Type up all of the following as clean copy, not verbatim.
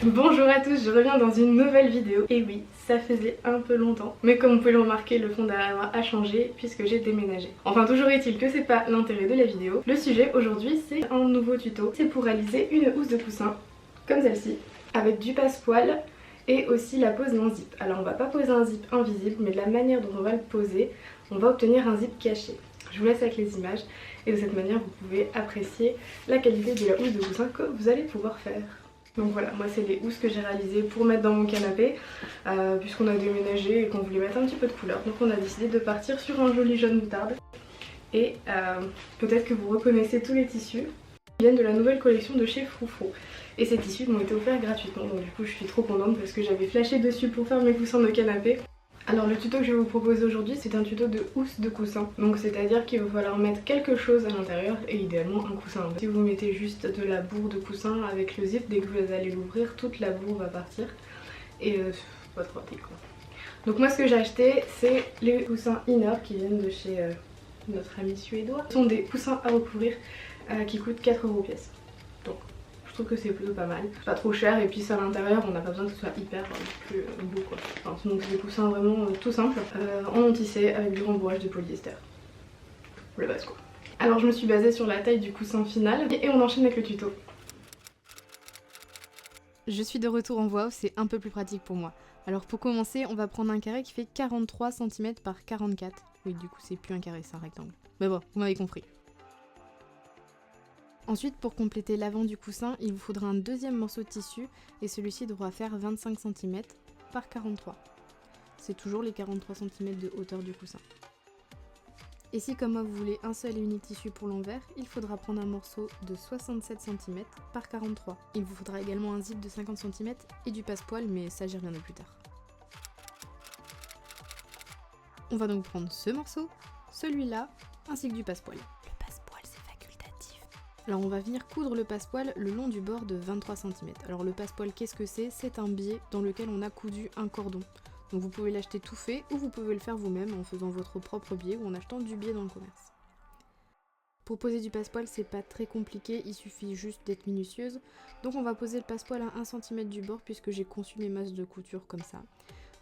Bonjour à tous, je reviens dans une nouvelle vidéo. Et oui, ça faisait un peu longtemps, mais comme vous pouvez le remarquer, le fond derrière moi a changé puisque j'ai déménagé. Enfin, toujours est-il que c'est pas l'intérêt de la vidéo. Le sujet aujourd'hui, c'est un nouveau tuto. C'est pour réaliser une housse de coussin, comme celle-ci, avec du passepoil et aussi la pose d'un zip. Alors on va pas poser un zip invisible, mais de la manière dont on va le poser, on va obtenir un zip caché. Je vous laisse avec les images et de cette manière vous pouvez apprécier la qualité de la housse de coussin que vous allez pouvoir faire. Donc voilà, moi c'est les housses que j'ai réalisées pour mettre dans mon canapé puisqu'on a déménagé et qu'on voulait mettre un petit peu de couleur. Donc on a décidé de partir sur un joli jaune moutarde. Et peut-être que vous reconnaissez tous les tissus qui viennent de la nouvelle collection de chez Froufrou. Et ces tissus m'ont été offerts gratuitement, donc du coup je suis trop contente parce que j'avais flashé dessus pour faire mes coussins de canapé. Alors le tuto que je vais vous proposer aujourd'hui, c'est un tuto de housse de coussin. Donc c'est à dire qu'il va falloir mettre quelque chose à l'intérieur et idéalement un coussin. Si vous mettez juste de la bourre de coussin avec le zip, dès que vous allez l'ouvrir, toute la bourre va partir. Et c'est pas trop pratique quoi. Donc moi ce que j'ai acheté, c'est les coussins Inner qui viennent de chez notre ami suédois. Ce sont des coussins à recouvrir qui coûtent 4 € pièce. Donc je trouve que c'est plutôt pas mal, c'est pas trop cher et puis ça à l'intérieur on n'a pas besoin que ce soit hyper plus beau quoi. Enfin, donc c'est des coussins vraiment tout simples en tissé avec du rembourrage de polyester. Le base quoi. Alors je me suis basée sur la taille du coussin final et on enchaîne avec le tuto. Je suis de retour en voix off, c'est un peu plus pratique pour moi. Alors pour commencer, on va prendre un carré qui fait 43 cm par 44. Oui, du coup c'est plus un carré, c'est un rectangle. Mais bon, vous m'avez compris. Ensuite, pour compléter l'avant du coussin, il vous faudra un deuxième morceau de tissu et celui-ci devra faire 25 cm par 43. C'est toujours les 43 cm de hauteur du coussin. Et si comme moi vous voulez un seul et unique tissu pour l'envers, il faudra prendre un morceau de 67 cm par 43. Il vous faudra également un zip de 50 cm et du passepoil, mais ça j'y reviendrai plus tard. On va donc prendre ce morceau, celui-là, ainsi que du passepoil. Alors on va venir coudre le passepoil le long du bord de 23 cm. Alors le passepoil qu'est-ce que c'est? C'est un biais dans lequel on a coudu un cordon. Donc vous pouvez l'acheter tout fait ou vous pouvez le faire vous-même en faisant votre propre biais ou en achetant du biais dans le commerce. Pour poser du passepoil c'est pas très compliqué, il suffit juste d'être minutieuse. Donc on va poser le passepoil à 1 cm du bord puisque j'ai conçu mes masses de couture comme ça.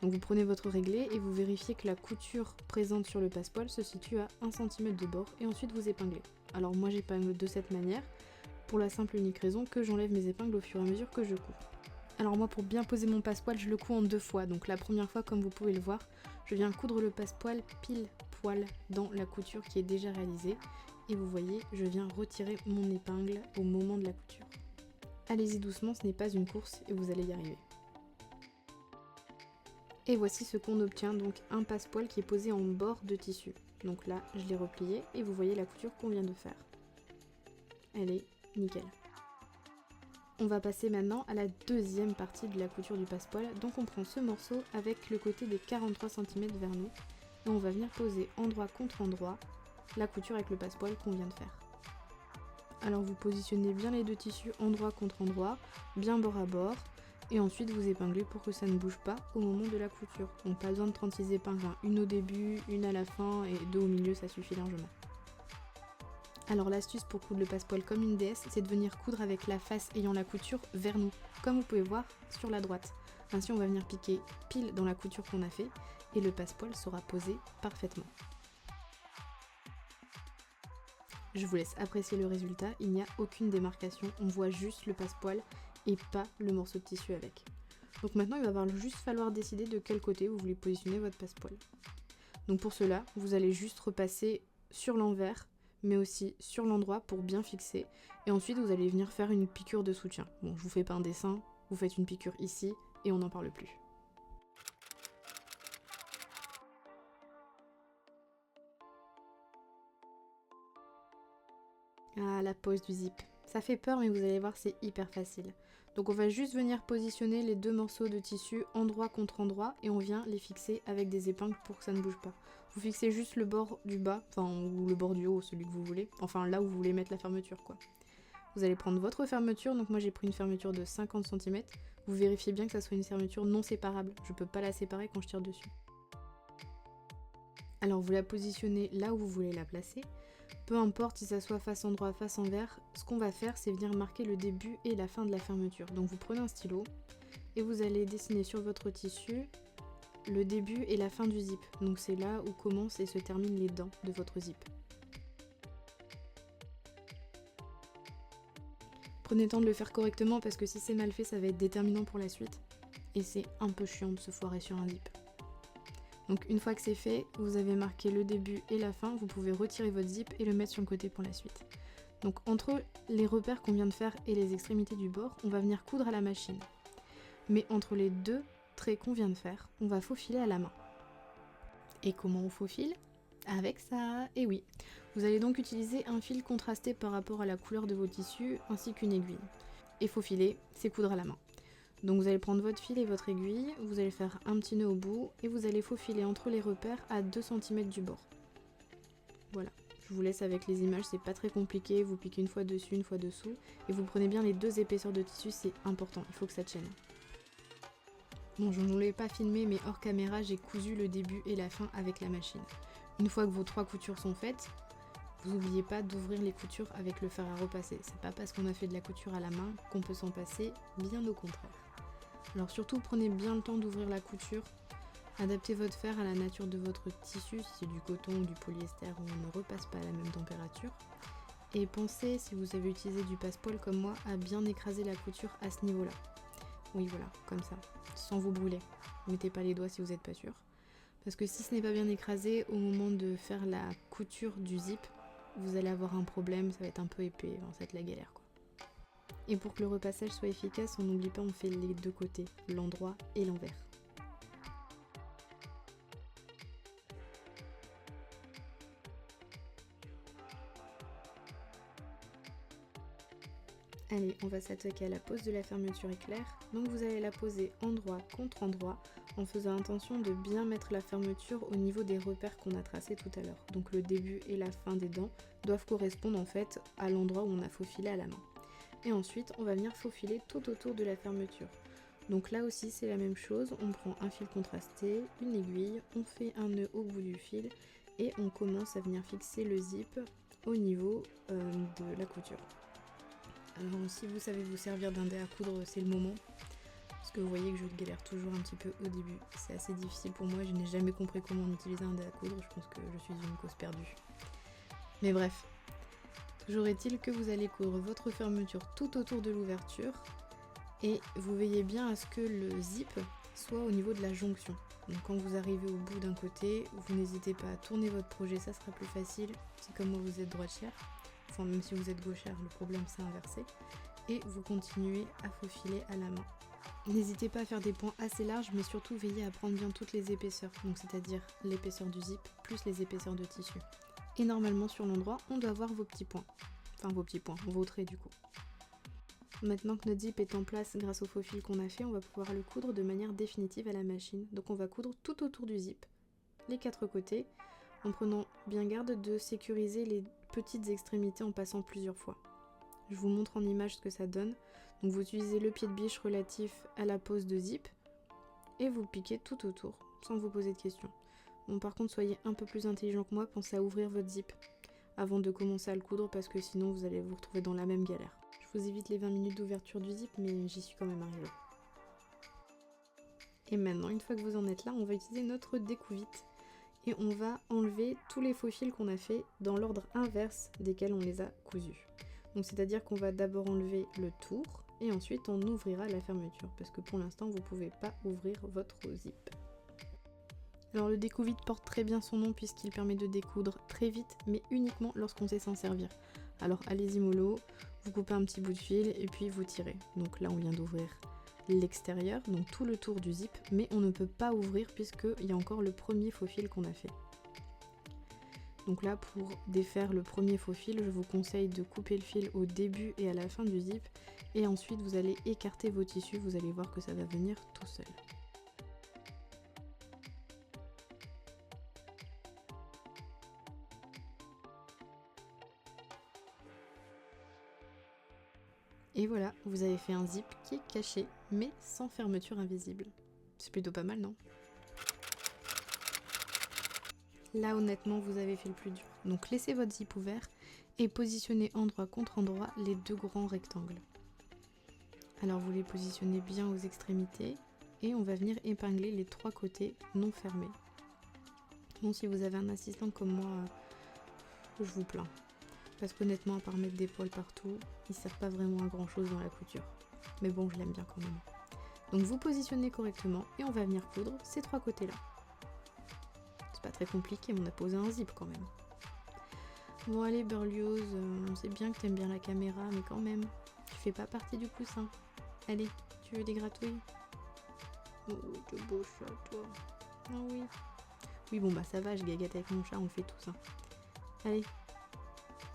Donc vous prenez votre réglé et vous vérifiez que la couture présente sur le passepoil se situe à 1 cm de bord et ensuite vous épinglez. Alors moi j'épingle de cette manière, pour la simple et unique raison que j'enlève mes épingles au fur et à mesure que je couds. Alors moi pour bien poser mon passepoil je le couds en 2 fois, donc la première fois comme vous pouvez le voir, je viens coudre le passepoil pile poil dans la couture qui est déjà réalisée et vous voyez je viens retirer mon épingle au moment de la couture. Allez-y doucement, ce n'est pas une course et vous allez y arriver. Et voici ce qu'on obtient, donc un passepoil qui est posé en bord de tissu. Donc là, je l'ai replié et vous voyez la couture qu'on vient de faire. Elle est nickel. On va passer maintenant à la deuxième partie de la couture du passepoil. Donc on prend ce morceau avec le côté des 43 cm vers nous et on va venir poser endroit contre endroit la couture avec le passepoil qu'on vient de faire. Alors vous positionnez bien les deux tissus endroit contre endroit, bien bord à bord. Et ensuite vous épinglez pour que ça ne bouge pas au moment de la couture. Donc pas besoin de 36 épingles, hein. Une au début, une à la fin et 2 au milieu, ça suffit largement. Alors l'astuce pour coudre le passepoil comme une déesse, c'est de venir coudre avec la face ayant la couture vers nous, comme vous pouvez voir sur la droite. Ainsi on va venir piquer pile dans la couture qu'on a fait et le passepoil sera posé parfaitement. Je vous laisse apprécier le résultat, il n'y a aucune démarcation, on voit juste le passepoil et pas le morceau de tissu avec. Donc maintenant il va juste falloir décider de quel côté vous voulez positionner votre passepoil. Donc pour cela, vous allez juste repasser sur l'envers, mais aussi sur l'endroit pour bien fixer. Et ensuite vous allez venir faire une piqûre de soutien. Bon, je vous fais pas un dessin, vous faites une piqûre ici et on n'en parle plus. Ah, la pose du zip. Ça fait peur mais vous allez voir c'est hyper facile. Donc on va juste venir positionner les deux morceaux de tissu endroit contre endroit et on vient les fixer avec des épingles pour que ça ne bouge pas. Vous fixez juste le bord du bas, ou le bord du haut, celui que vous voulez, enfin là où vous voulez mettre la fermeture quoi. Vous allez prendre votre fermeture, donc moi j'ai pris une fermeture de 50 cm. Vous vérifiez bien que ça soit une fermeture non séparable, je peux pas la séparer quand je tire dessus. Alors vous la positionnez là où vous voulez la placer. Peu importe si ça soit face endroit, face envers, ce qu'on va faire c'est venir marquer le début et la fin de la fermeture. Donc vous prenez un stylo et vous allez dessiner sur votre tissu le début et la fin du zip. Donc c'est là où commencent et se terminent les dents de votre zip. Prenez le temps de le faire correctement parce que si c'est mal fait ça va être déterminant pour la suite. Et c'est un peu chiant de se foirer sur un zip. Donc une fois que c'est fait, vous avez marqué le début et la fin, vous pouvez retirer votre zip et le mettre sur le côté pour la suite. Donc entre les repères qu'on vient de faire et les extrémités du bord, on va venir coudre à la machine. Mais entre les deux traits qu'on vient de faire, on va faufiler à la main. Et comment on faufile ? Avec ça, et oui. Vous allez donc utiliser un fil contrasté par rapport à la couleur de vos tissus ainsi qu'une aiguille. Et faufiler, c'est coudre à la main. Donc vous allez prendre votre fil et votre aiguille, vous allez faire un petit nœud au bout et vous allez faufiler entre les repères à 2 cm du bord. Voilà, je vous laisse avec les images, c'est pas très compliqué, vous piquez une fois dessus, une fois dessous et vous prenez bien les 2 épaisseurs de tissu, c'est important, il faut que ça tienne. Bon, je ne vous l'ai pas filmé mais hors caméra, j'ai cousu le début et la fin avec la machine. Une fois que vos 3 coutures sont faites, vous n'oubliez pas d'ouvrir les coutures avec le fer à repasser. C'est pas parce qu'on a fait de la couture à la main qu'on peut s'en passer, bien au contraire. Alors surtout prenez bien le temps d'ouvrir la couture, adaptez votre fer à la nature de votre tissu, si c'est du coton ou du polyester où on ne repasse pas à la même température. Et pensez, si vous avez utilisé du passepoil comme moi, à bien écraser la couture à ce niveau-là. Oui voilà, comme ça, sans vous brûler. Mettez pas les doigts si vous n'êtes pas sûr. Parce que si ce n'est pas bien écrasé, au moment de faire la couture du zip, vous allez avoir un problème, ça va être un peu épais, ça va être la galère quoi. Et pour que le repassage soit efficace, on n'oublie pas, on fait les deux côtés, l'endroit et l'envers. Allez, on va s'attaquer à la pose de la fermeture éclair. Donc vous allez la poser endroit contre endroit en faisant attention de bien mettre la fermeture au niveau des repères qu'on a tracés tout à l'heure. Donc le début et la fin des dents doivent correspondre en fait à l'endroit où on a faufilé à la main. Et ensuite, on va venir faufiler tout autour de la fermeture. Donc là aussi, c'est la même chose. On prend un fil contrasté, une aiguille, on fait un nœud au bout du fil et on commence à venir fixer le zip au niveau de la couture. Alors si vous savez vous servir d'un dé à coudre, c'est le moment. Parce que vous voyez que je galère toujours un petit peu au début. C'est assez difficile pour moi, je n'ai jamais compris comment on utilisait un dé à coudre. Je pense que je suis une cause perdue. Mais bref. Toujours est-il que vous allez coudre votre fermeture tout autour de l'ouverture et vous veillez bien à ce que le zip soit au niveau de la jonction. Donc quand vous arrivez au bout d'un côté, vous n'hésitez pas à tourner votre projet, ça sera plus facile. Si comme moi vous êtes droitière, enfin même si vous êtes gauchère, le problème c'est inversé. Et vous continuez à faufiler à la main. N'hésitez pas à faire des points assez larges, mais surtout veillez à prendre bien toutes les épaisseurs, donc c'est-à-dire l'épaisseur du zip plus les épaisseurs de tissu. Et normalement sur l'endroit, on doit voir vos petits points. Enfin vos petits points, vos traits du coup. Maintenant que notre zip est en place grâce au faux fil qu'on a fait, on va pouvoir le coudre de manière définitive à la machine. Donc on va coudre tout autour du zip, les 4 côtés, en prenant bien garde de sécuriser les petites extrémités en passant plusieurs fois. Je vous montre en image ce que ça donne. Donc vous utilisez le pied de biche relatif à la pose de zip et vous piquez tout autour, sans vous poser de questions. Bon, par contre, soyez un peu plus intelligent que moi, pensez à ouvrir votre zip avant de commencer à le coudre parce que sinon vous allez vous retrouver dans la même galère. Je vous évite les 20 minutes d'ouverture du zip, mais j'y suis quand même arrivée. Et maintenant, une fois que vous en êtes là, on va utiliser notre découvite et on va enlever tous les faux fils qu'on a fait dans l'ordre inverse desquels on les a cousus. Donc c'est-à-dire qu'on va d'abord enlever le tour et ensuite on ouvrira la fermeture parce que pour l'instant vous ne pouvez pas ouvrir votre zip. Alors le découvite porte très bien son nom puisqu'il permet de découdre très vite mais uniquement lorsqu'on sait s'en servir. Alors allez-y mollo, vous coupez un petit bout de fil et puis vous tirez. Donc là on vient d'ouvrir l'extérieur, donc tout le tour du zip, mais on ne peut pas ouvrir puisqu'il y a encore le premier faux fil qu'on a fait. Donc là pour défaire le premier faux fil, je vous conseille de couper le fil au début et à la fin du zip et ensuite vous allez écarter vos tissus, vous allez voir que ça va venir tout seul. Et voilà, vous avez fait un zip qui est caché, mais sans fermeture invisible. C'est plutôt pas mal, non ? Là honnêtement vous avez fait le plus dur. Donc laissez votre zip ouvert et positionnez endroit contre endroit les 2 grands rectangles. Alors vous les positionnez bien aux extrémités et on va venir épingler les 3 côtés non fermés. Bon, si vous avez un assistant comme moi, je vous plains. Parce qu'honnêtement, à part mettre des poils partout, il ne sert pas vraiment à grand chose dans la couture. Mais bon, je l'aime bien quand même. Donc vous positionnez correctement et on va venir coudre ces 3 côtés-là. C'est pas très compliqué, mais on a posé un zip quand même. Bon allez Berlioz, on sait bien que t'aimes bien la caméra, mais quand même, tu fais pas partie du coussin. Allez, tu veux des gratouilles? Oh, quel beau chat toi. Ah oui. Oui bon bah ça va, je gagate avec mon chat, on le fait tous. Hein. Allez.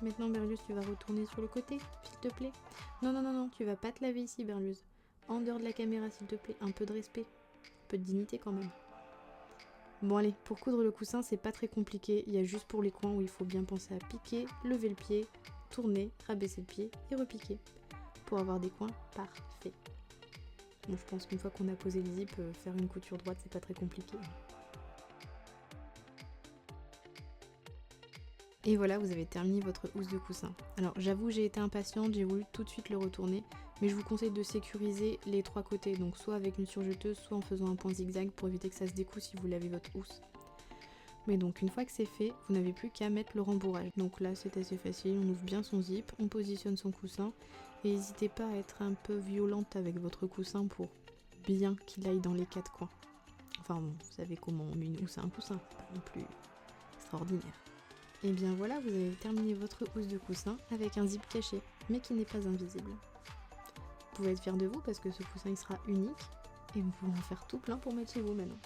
Maintenant Berlioz, tu vas retourner sur le côté, s'il te plaît. Non, tu vas pas te laver ici Berlioz. En dehors de la caméra s'il te plaît, un peu de respect. Un peu de dignité quand même. Bon allez, pour coudre le coussin, c'est pas très compliqué. Il y a juste pour les coins où il faut bien penser à piquer, lever le pied, tourner, rabaisser le pied et repiquer. Pour avoir des coins parfaits. Bon, je pense qu'une fois qu'on a posé le zip, faire une couture droite, c'est pas très compliqué. Et voilà, vous avez terminé votre housse de coussin. Alors j'avoue, j'ai été impatiente, j'ai voulu tout de suite le retourner, mais je vous conseille de sécuriser les 3 côtés, donc soit avec une surjeteuse, soit en faisant un point zigzag pour éviter que ça se découle si vous lavez votre housse. Mais donc une fois que c'est fait, vous n'avez plus qu'à mettre le rembourrage. Donc là c'est assez facile, on ouvre bien son zip, on positionne son coussin, et n'hésitez pas à être un peu violente avec votre coussin pour bien qu'il aille dans les 4 coins. Enfin bon, vous savez comment on met une housse à un coussin, c'est pas non plus extraordinaire. Et bien voilà, vous avez terminé votre housse de coussin avec un zip caché, mais qui n'est pas invisible. Vous pouvez être fiers de vous parce que ce coussin il sera unique et vous pourrez en faire tout plein pour mettre chez vous maintenant.